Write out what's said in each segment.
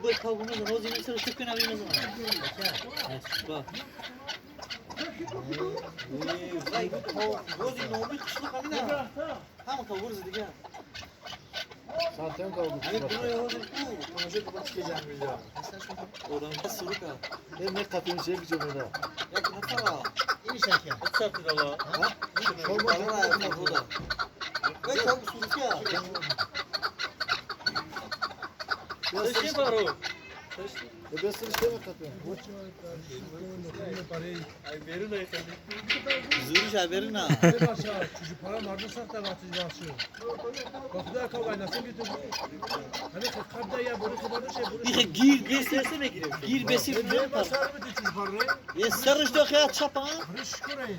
باید کابونه زن روزی میسر شکر نبی نزن بak vay روزی نومی kışlık hani ne hamı kavuruz diye Zaten kaldı. hani bunu rozi bu Tamosho kapat çıkacağım biliyor oradan bir soruk ha Ne katın şey mi cebine? ya ne para İyi şeker. et satır Allah Ha? çorba var burada ve çok soruk ya Ya şey var o ben seni işte mi katın? ay verin ay sen zürüş haberin ha Çocuk para vardı sahte batıcı başı. Kapıda kavga nasıl bir türlü? Hani kabda ya bunu kapadı şey bunu. bir gir besesene girelim gir besip ne yapar Basar mı çocuk parayı? ya sarış da hayat çapa Hırış kurayın.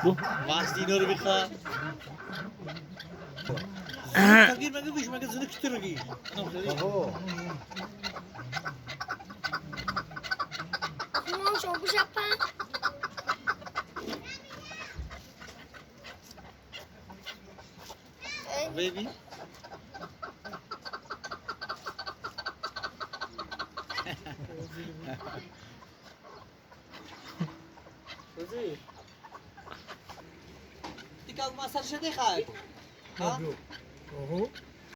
bu vaz dinarı bir ha girmeye düşmeye zını kütürü giy Oho. Tamam çok yapma. baby Rozi Dikkat masaj şey değil ha? Ha? Oho.